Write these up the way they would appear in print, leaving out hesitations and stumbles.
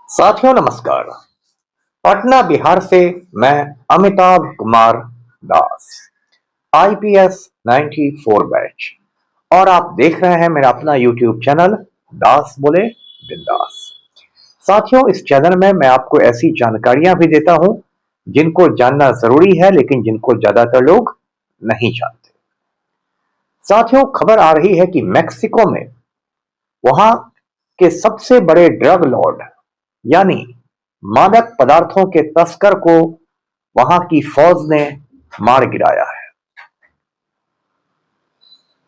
साथियों नमस्कार। पटना बिहार से मैं अमिताभ कुमार दास, आईपीएस 94 बैच, और आप देख रहे हैं मेरा अपना यूट्यूब चैनल दास बोले बिंदास। साथियों, इस चैनल में मैं आपको ऐसी जानकारियां भी देता हूं जिनको जानना जरूरी है, लेकिन जिनको ज्यादातर लोग नहीं जानते। साथियों, खबर आ रही है कि मैक्सिको में वहां के सबसे बड़े ड्रग लॉर्ड यानी मादक पदार्थों के तस्कर को वहां की फौज ने मार गिराया है।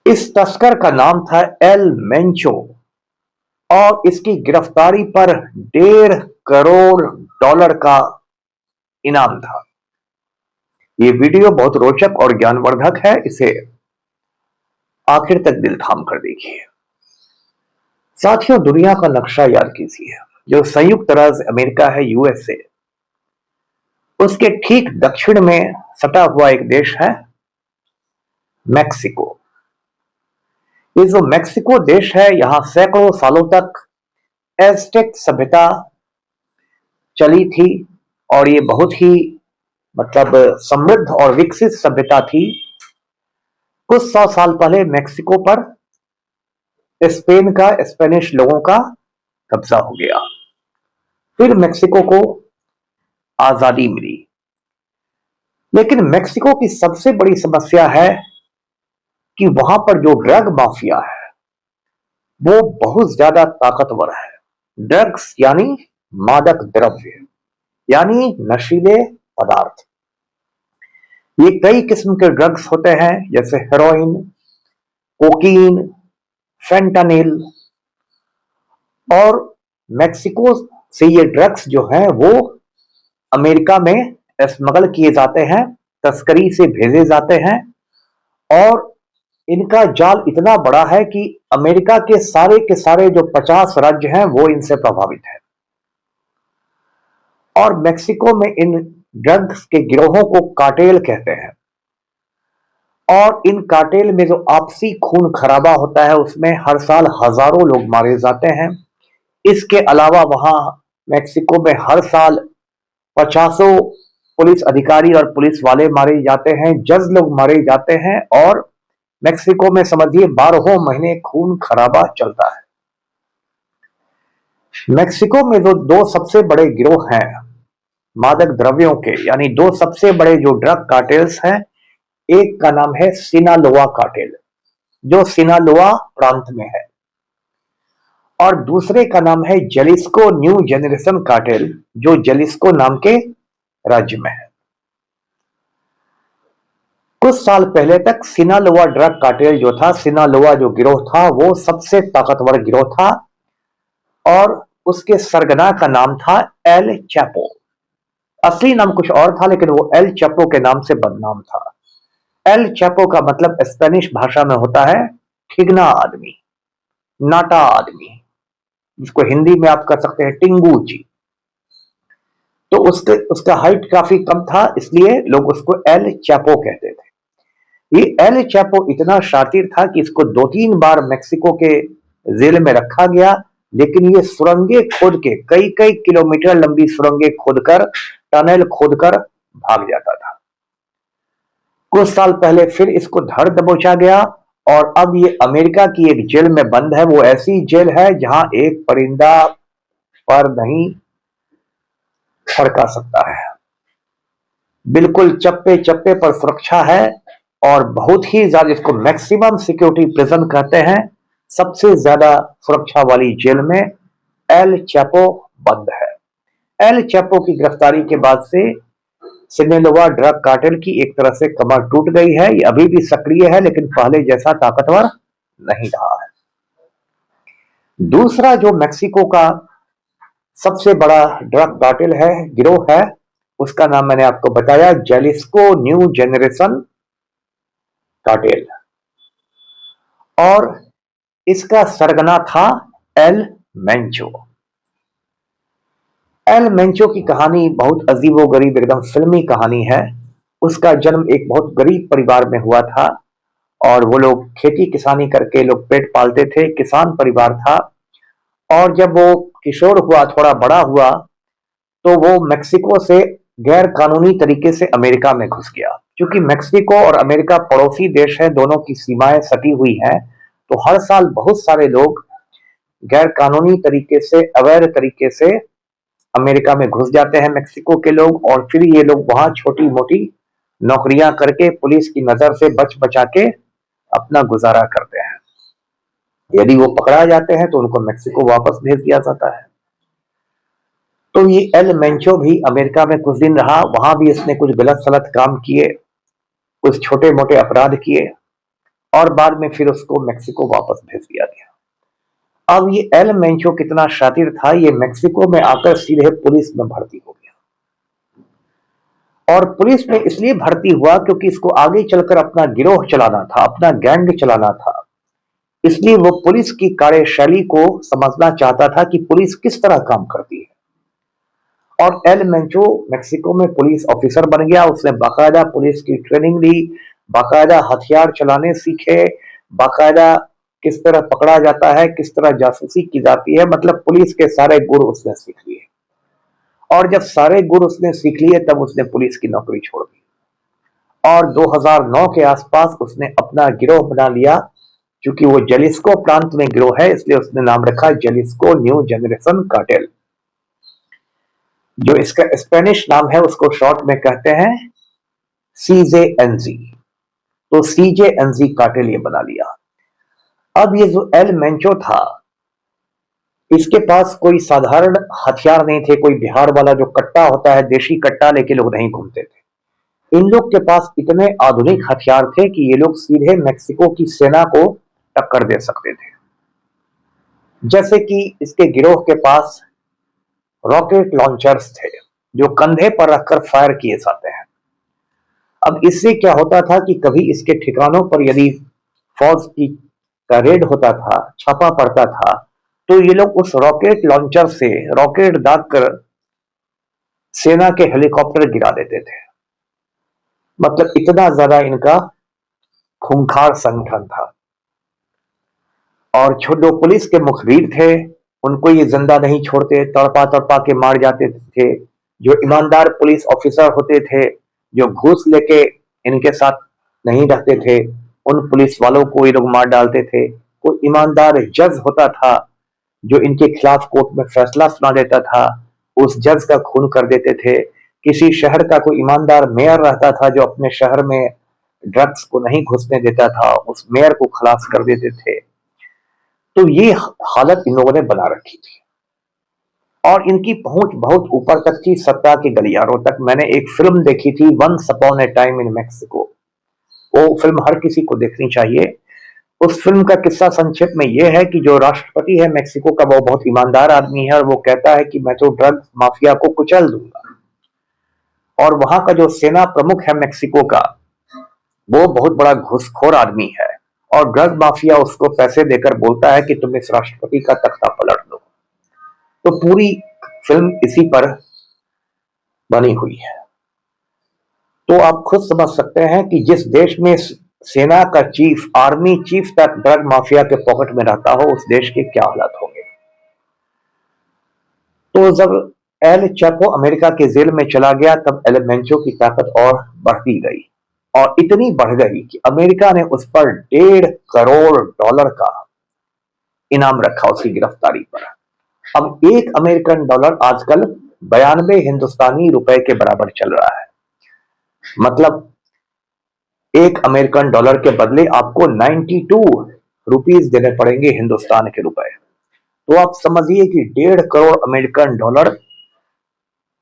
इस तस्कर का नाम था एल मेंचो और इसकी गिरफ्तारी पर 1.5 करोड़ डॉलर का इनाम था। ये वीडियो बहुत रोचक और ज्ञानवर्धक है, इसे आखिर तक दिल थाम कर देखिए। साथियों, दुनिया का नक्शा याद कीजिए। जो संयुक्त राज्य अमेरिका है, यूएसए, उसके ठीक दक्षिण में सटा हुआ एक देश है मैक्सिको। ये जो मैक्सिको देश है, यहां सैकड़ों सालों तक एज़टेक सभ्यता चली थी और ये बहुत ही समृद्ध और विकसित सभ्यता थी। कुछ 100 साल पहले मैक्सिको पर स्पेनिश लोगों का कब्जा हो गया। फिर मैक्सिको को आजादी मिली, लेकिन मैक्सिको की सबसे बड़ी समस्या है कि वहां पर जो ड्रग माफिया है वो बहुत ज्यादा ताकतवर है। ड्रग्स यानी मादक द्रव्य यानी नशीले पदार्थ। ये कई किस्म के ड्रग्स होते हैं, जैसे हेरोइन, कोकीन, फेंटानिल। और मैक्सिको से ये ड्रग्स जो हैं वो अमेरिका में स्मगल किए जाते हैं, तस्करी से भेजे जाते हैं, और इनका जाल इतना बड़ा है कि अमेरिका के सारे जो 50 राज्य हैं वो इनसे प्रभावित हैं। और मैक्सिको में इन ड्रग्स के गिरोहों को कार्टेल कहते हैं। और इन कार्टेल में जो आपसी खून खराबा होता है उसमें हर साल हजारों लोग मारे जाते हैं। इसके अलावा वहां मैक्सिको में हर साल 50 पुलिस अधिकारी और पुलिस वाले मारे जाते हैं, जज लोग मारे जाते हैं, और मैक्सिको में समझिए 12 महीने खून खराबा चलता है। मैक्सिको में जो दो सबसे बड़े गिरोह हैं मादक द्रव्यों के, यानी दो सबसे बड़े जो ड्रग कार्टेल्स हैं, एक का नाम है सिनालोआ कार्टेल जो सिनालोआ प्रांत में है, और दूसरे का नाम है जलिस्को न्यू जेनरेशन कार्टेल जो जलिस्को नाम के राज्य में है। कुछ साल पहले तक सिनालोआ ड्रग कार्टेल जो था, सिनालोआ जो गिरोह था, वो सबसे ताकतवर गिरोह था और उसके सरगना का नाम था एल चैपो। असली नाम कुछ और था, लेकिन वो एल चैपो के नाम से बदनाम था। एल चैपो का मतलब स्पेनिश भाषा में होता है ठिगना आदमी, नाटा आदमी, जिसको हिंदी में आप कह सकते हैं टिंगू जी। तो उसका हाइट काफी कम था, इसलिए लोग उसको एल चैपो कहते थे। ये एल चैपो इतना शातिर था कि इसको 2-3 बार मैक्सिको के जेल में रखा गया, लेकिन ये सुरंगें खोद के कई कई किलोमीटर लंबी सुरंगें खोदकर, टनल खोदकर भाग जाता था। कुछ साल पहले फिर इसको धर दबोचा गया और अब ये अमेरिका की एक जेल में बंद है। वो ऐसी जेल है जहां एक परिंदा पर नहीं फड़का सकता है। बिल्कुल चप्पे चप्पे पर सुरक्षा है और बहुत ही ज्यादा, इसको मैक्सिमम सिक्योरिटी प्रिजन कहते हैं। सबसे ज्यादा सुरक्षा वाली जेल में एल चैपो बंद है। एल चैपो की गिरफ्तारी के बाद से सिनेलोवा ड्रग कार्टेल की एक तरह से कमर टूट गई है। ये अभी भी सक्रिय है, लेकिन पहले जैसा ताकतवर नहीं रहा है। दूसरा जो मैक्सिको का सबसे बड़ा ड्रग कार्टेल है, गिरोह है, उसका नाम मैंने आपको बताया जेलिस्को न्यू जेनरेशन कार्टेल, और इसका सरगना था एल मेंचो। एल मेंचो की कहानी बहुत अजीबोगरीब, एकदम फिल्मी कहानी है। उसका जन्म एक बहुत गरीब परिवार में हुआ था और वो लोग खेती किसानी करके लोग पेट पालते थे, किसान परिवार था। और जब वो किशोर हुआ, थोड़ा बड़ा हुआ, तो वो मेक्सिको से गैर कानूनी तरीके से अमेरिका में घुस गया। क्योंकि मेक्सिको और अमेरिका पड़ोसी देश हैं, दोनों की सीमाएं सटी हुई हैं, तो हर साल बहुत सारे लोग गैर कानूनी तरीके से, अवैध तरीके से अमेरिका में घुस जाते हैं मेक्सिको के लोग, और फिर ये लोग वहां छोटी मोटी नौकरियां करके पुलिस की नजर से बच बचा के अपना गुजारा करते हैं। यदि वो पकड़ा जाते हैं तो उनको मेक्सिको वापस भेज दिया जाता है। तो ये एल मेंचो भी अमेरिका में कुछ दिन रहा, वहां भी इसने कुछ गलत सलत काम किए, कुछ छोटे मोटे अपराध किए, और बाद में फिर उसको मेक्सिको वापस भेज दिया गया। अब ये एल मेंचो कितना शातिर था, ये मेक्सिको में आकर सीधे पुलिस में भर्ती हो गया। और पुलिस में इसलिए भर्ती हुआ क्योंकि इसको आगे चलकर अपना गिरोह चलाना था, अपना गैंग चलाना था। इसलिए वो पुलिस की कार्यशैली को समझना चाहता था कि पुलिस किस तरह काम करती है। और एल मेंचो मेक्सिको में पुलिस ऑफिसर बन गया। उसने बाकायदा पुलिस की ट्रेनिंग ली, बाकायदा हथियार चलाने सीखे, बाकायदा किस तरह पकड़ा जाता है, किस तरह जासूसी की जाती है, मतलब पुलिस के सारे गुर उसने सीख लिए। और जब सारे गुर उसने सीख लिए तब उसने पुलिस की नौकरी छोड़ दी और 2009 के आसपास उसने अपना गिरोह बना लिया। क्योंकि वो जेलिस्को प्रांत में गिरोह है, इसलिए उसने नाम रखा जेलिस्को न्यू जनरेशन कार्टेल। जो इसका स्पेनिश नाम है उसको शॉर्ट में कहते हैं सीजेएनजी। तो सीजेएनजी कार्टेल ये बना लिया। अब ये जो एल मेंचो था, इसके पास कोई साधारण हथियार नहीं थे। कोई बिहार वाला जो कट्टा होता है, देशी कट्टा लेके लोग नहीं घूमते थे। इन लोग के पास इतने आधुनिक हथियार थे कि ये लोग सीधे मेक्सिको की सेना को टक्कर दे सकते थे। जैसे कि इसके गिरोह के पास रॉकेट लॉन्चर्स थे जो कंधे पर रखकर फायर किए जाते हैं। अब इससे क्या होता था कि कभी इसके ठिकानों पर यदि फौज की का रेड होता था, छापा पड़ता था, तो ये लोग उस रॉकेट लॉन्चर से रॉकेट दागकर सेना के हेलीकॉप्टर गिरा देते थे। मतलब इतना ज्यादा इनका खूंखार संगठन था। और जो पुलिस के मुखबिर थे उनको ये जिंदा नहीं छोड़ते, तड़पा तड़पा के मार जाते थे। जो ईमानदार पुलिस ऑफिसर होते थे, जो घूस लेके इनके साथ नहीं रहते थे, उन पुलिस वालों को ये लोग मार डालते थे। कोई ईमानदार जज होता था जो इनके खिलाफ कोर्ट में फैसला सुना देता था, उस जज का खून कर देते थे। किसी शहर का कोई ईमानदार मेयर रहता था जो अपने शहर में ड्रग्स को नहीं घुसने देता था, उस मेयर को खलास कर देते थे। तो ये हालत इन लोगों ने बना रखी थी और इनकी पहुंच बहुत ऊपर तक थी, सत्ता के गलियारों तक। मैंने एक फिल्म देखी थी, once upon a time in Mexico. वो फिल्म हर किसी को देखनी चाहिए। उस फिल्म का किस्सा संक्षेप में यह है कि जो राष्ट्रपति है मेक्सिको का, वो बहुत ईमानदार आदमी है और वो कहता है कि मैं तो ड्रग माफिया को कुचल दूंगा। और वहां का जो सेना प्रमुख है मेक्सिको का, वो बहुत बड़ा घूसखोर आदमी है और ड्रग माफिया उसको पैसे देकर बोलता है कि तुम इस राष्ट्रपति का तख्ता पलट दो। तो पूरी फिल्म इसी पर बनी हुई है। तो आप खुद समझ सकते हैं कि जिस देश में सेना का चीफ, आर्मी चीफ तक ड्रग माफिया के पॉकेट में रहता हो, उस देश के क्या हालात होंगे। तो जब एल चैपो अमेरिका के जेल में चला गया तब एल मेंचो की ताकत और बढ़ती गई और इतनी बढ़ गई कि अमेरिका ने उस पर $1.5 करोड़ का इनाम रखा उसकी गिरफ्तारी पर। अब $1 अमेरिकन आजकल 92 हिंदुस्तानी रुपए के बराबर चल रहा है। मतलब $1 अमेरिकन के बदले आपको 92 रुपीज देने पड़ेंगे हिंदुस्तान के रुपए। तो आप समझिए कि $1.5 करोड़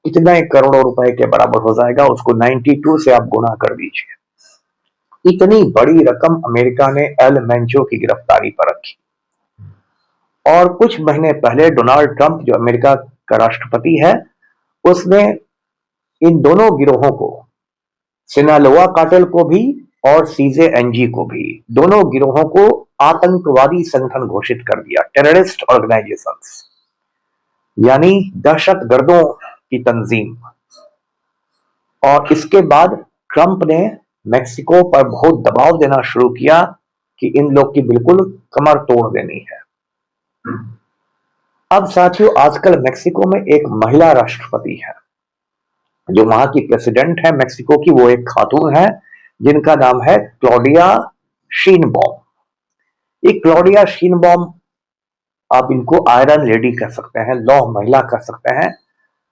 कितने करोड़ों रुपए के बराबर हो जाएगा। उसको 92 से आप गुणा कर दीजिए। इतनी बड़ी रकम अमेरिका ने एल मेंचो की गिरफ्तारी पर रखी। और कुछ महीने पहले डोनाल्ड ट्रंप जो अमेरिका का राष्ट्रपति है, उसने इन दोनों गिरोहों को, सिनालोआ कार्टेल को भी और सीजेएनजी को भी, दोनों गिरोहों को आतंकवादी संगठन घोषित कर दिया, टेररिस्ट ऑर्गेनाइजेशंस, यानी दहशतगर्दों की तंजीम। और इसके बाद ट्रंप ने मेक्सिको पर बहुत दबाव देना शुरू किया कि इन लोग की बिल्कुल कमर तोड़ देनी है। अब साथियों, आजकल मेक्सिको में एक महिला राष्ट्रपति है, जो वहां की प्रेसिडेंट है मेक्सिको की, वो एक खातून है जिनका नाम है क्लॉडिया शीनबॉम। ये क्लॉडिया शीनबॉम, आप इनको आयरन लेडी कह सकते हैं, लौह महिला कह सकते हैं,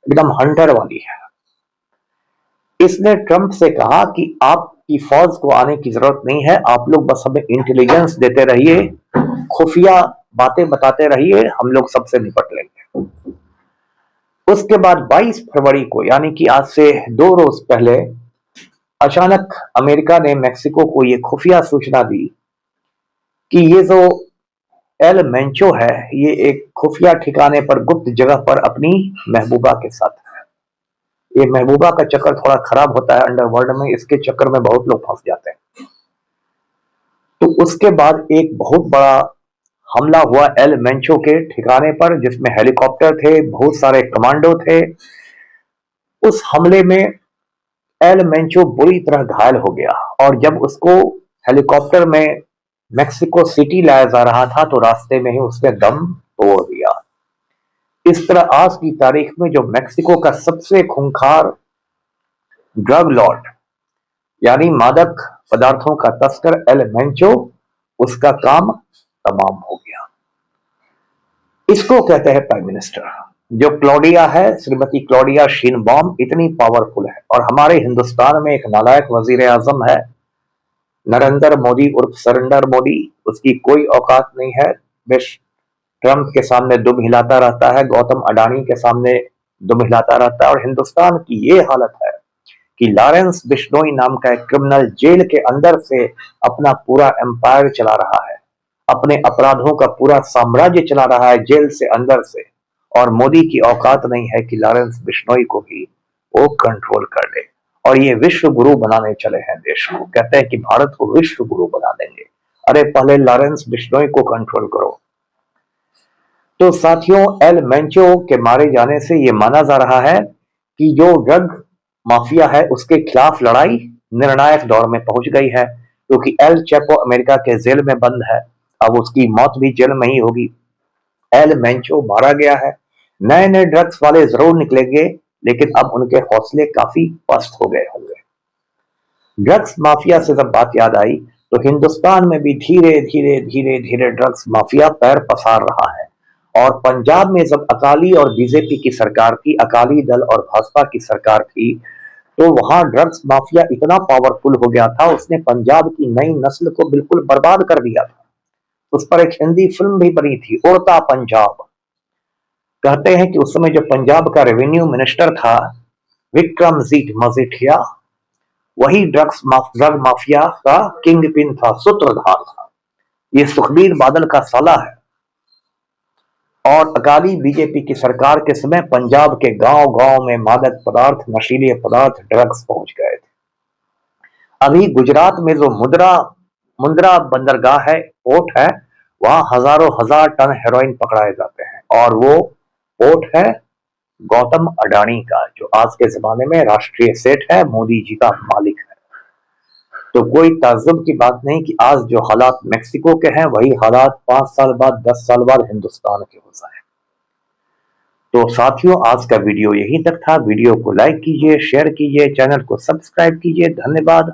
एकदम हंटर वाली है। इसने ट्रंप से कहा कि आपकी फौज को आने की जरूरत नहीं है, आप लोग बस हमें इंटेलिजेंस देते रहिए, खुफिया बातें बताते रहिए, हम लोग सबसे निपट लेंगे। उसके बाद 22 फरवरी को, यानी कि आज से 2 रोज पहले, अचानक अमेरिका ने मेक्सिको को यह खुफिया सूचना दी कि ये जो एल मेंचो है, ये एक खुफिया ठिकाने पर, गुप्त जगह पर अपनी महबूबा के साथ है। ये महबूबा का चक्कर थोड़ा खराब होता है अंडरवर्ल्ड में, इसके चक्कर में बहुत लोग फंस जाते हैं। तो उसके बाद एक बहुत बड़ा हमला हुआ एल मेंचो के ठिकाने पर, जिसमें हेलीकॉप्टर थे, बहुत सारे कमांडो थे। उस हमले में एल मेंचो बुरी तरह घायल हो गया, और जब उसको हेलीकॉप्टर में मेक्सिको सिटी लाया जा रहा था तो रास्ते में ही उसने दम तोड़ दिया। इस तरह आज की तारीख में जो मेक्सिको का सबसे खूंखार ड्रग लॉर्ड, यानी मादक पदार्थों का तस्कर एल मेंचो, उसका काम तमाम हो गया। इसको कहते हैं प्राइम मिनिस्टर। जो क्लॉडिया है, श्रीमती क्लॉडिया शीनबॉम, इतनी पावरफुल है। और हमारे हिंदुस्तान में एक नालायक वजीर आजम है, नरेंद्र मोदी उर्फ सरेंडर मोदी, उसकी कोई औकात नहीं है। बेश ट्रंप के सामने दुम हिलाता रहता है, गौतम अडानी के सामने दुम हिलाता रहता है। और हिंदुस्तान की ये हालत है कि लॉरेंस बिश्नोई नाम का एक क्रिमिनल जेल के अंदर से अपना पूरा एम्पायर चला रहा है, अपने अपराधों का पूरा साम्राज्य चला रहा है जेल से, अंदर से। और मोदी की औकात नहीं है कि लॉरेंस बिश्नोई को भी वो कंट्रोल कर ले। और ये विश्व गुरु बनाने चले हैं देश को, कहते हैं कि भारत को विश्व गुरु बना देंगे। अरे पहले लॉरेंस बिश्नोई को कंट्रोल करो। तो साथियों, एल मेंचो के मारे जाने से यह माना जा रहा है कि जो ड्रग माफिया है उसके खिलाफ लड़ाई निर्णायक दौर में पहुंच गई है, क्योंकि एल चैपो अमेरिका के जेल में बंद है, अब उसकी मौत भी जेल में ही होगी। एल मेंचो मारा गया है। नए नए ड्रग्स वाले जरूर निकलेंगे, लेकिन अब उनके हौसले काफी पस्त हो गए होंगे। ड्रग्स माफिया से जब बात याद आई तो हिंदुस्तान में भी धीरे धीरे धीरे धीरे ड्रग्स माफिया पैर पसार रहा है। और पंजाब में जब अकाली और बीजेपी की सरकार थी, अकाली दल और भाजपा की सरकार थी, तो वहां ड्रग्स माफिया इतना पावरफुल हो गया था, उसने पंजाब की नई नस्ल को बिल्कुल बर्बाद कर दिया था। उस पर एक हिंदी फिल्म भी बनी थी, उड़ता पंजाब। कहते हैं कि उस समय जो पंजाब का रेवेन्यू मिनिस्टर था, विक्रमजीत मजीठिया, वही ड्रग माफिया का किंग पिन था, सूत्रधार था। ये सुखबीर बादल का साला है। और अकाली बीजेपी की सरकार के समय पंजाब के गांव गांव में मादक पदार्थ, नशीले पदार्थ, ड्रग्स पहुंच गए थे। अभी गुजरात में जो मुंद्रा बंदरगाह है, पोर्ट है, वहां हजारों हजार टन हेरोइन पकड़ाए जाते हैं। और वो पोर्ट है गौतम अडानी का, जो आज के जमाने में राष्ट्रीय सेठ है, मोदी जी का मालिक है। तो कोई ताज्जुब की बात नहीं कि आज जो हालात मेक्सिको के हैं, वही हालात 5 साल बाद, 10 साल बाद हिंदुस्तान के हो जाए। तो साथियों, आज का वीडियो यहीं तक था। वीडियो को लाइक कीजिए, शेयर कीजिए, चैनल को सब्सक्राइब कीजिए। धन्यवाद।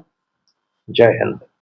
जय हिंद।